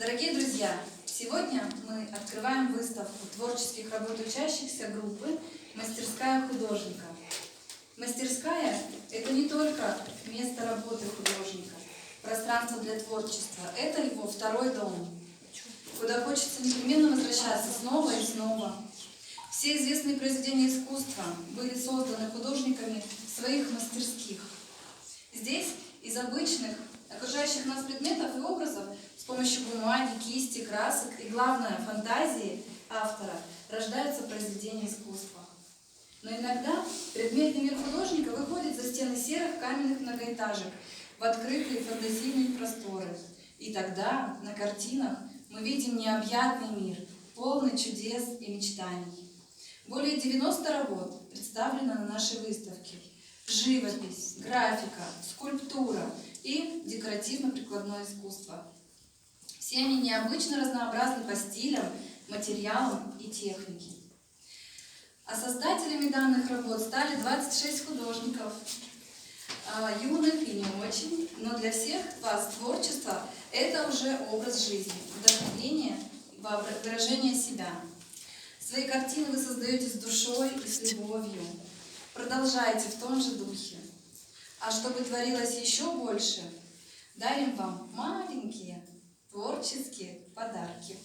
Дорогие друзья, сегодня мы открываем выставку творческих работ учащихся группы «Мастерская художника». Мастерская – это не только место работы художника, пространство для творчества, это его второй дом, куда хочется непременно возвращаться снова и снова. Все известные произведения искусства были созданы художниками в своих мастерских. Здесь из обычных, окружающих нас предметов и образов с помощью бумаги, кисти, красок и, главное, фантазии автора рождаются произведения искусства. Но иногда предметный мир художника выходит за стены серых каменных многоэтажек в открытые фантазийные просторы. И тогда на картинах мы видим необъятный мир, полный чудес и мечтаний. Более 90 работ представлено на нашей выставке. Живопись, графика, скульптура и декоративно-прикладное искусство. Все они необычно разнообразны по стилям, материалам и технике. А создателями данных работ стали 26 художников, юных и не очень, но для всех вас творчество – это уже образ жизни, вдохновение, выражение себя. Свои картины вы создаете с душой и с любовью. Продолжайте в том же духе. А чтобы творилось еще больше, дарим вам маленькие творческие подарки.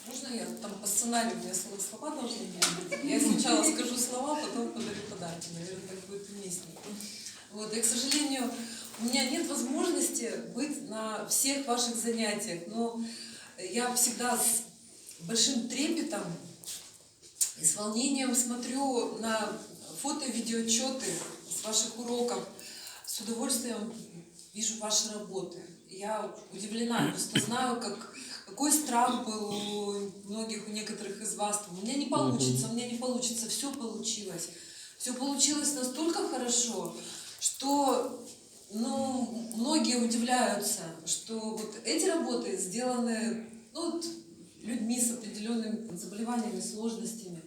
Можно я там по сценарию у меня слова должны быть? Я сначала скажу слова, потом подарю подарки. Наверное, так будет уместнее. Вот. И, к сожалению, у меня нет возможности быть на всех ваших занятиях, но я всегда с большим трепетом и с волнением смотрю на фото и видеоотчеты с ваших уроков, с удовольствием вижу ваши работы. Я удивлена, просто знаю, какой страх был у многих, у некоторых из вас. У меня не получится, все получилось. Все получилось настолько хорошо, что многие удивляются, что вот эти работы сделаны людьми с определенными заболеваниями, сложностями.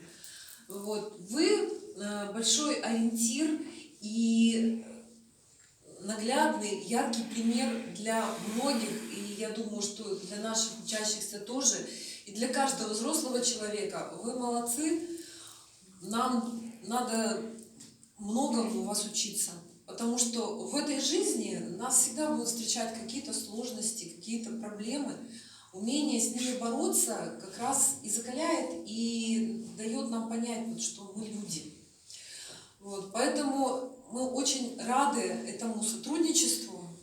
Вот. Вы большой ориентир и наглядный, яркий пример для многих, и я думаю, что для наших учащихся тоже, и для каждого взрослого человека. Вы молодцы, нам надо многому у вас учиться, потому что в этой жизни нас всегда будут встречать какие-то сложности, какие-то проблемы. Умение с ними бороться как раз и закаляет, и дает нам понять, что мы люди. Вот. Поэтому мы очень рады этому сотрудничеству.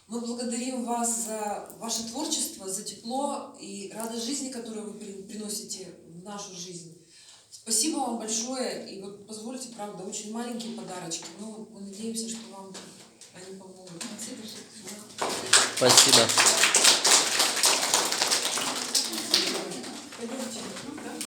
Мы благодарим вас за ваше творчество, за тепло и радость жизни, которую вы приносите в нашу жизнь. Спасибо вам большое. И вот позвольте, правда, очень маленькие подарочки, но мы надеемся, что вам они помогут. Спасибо.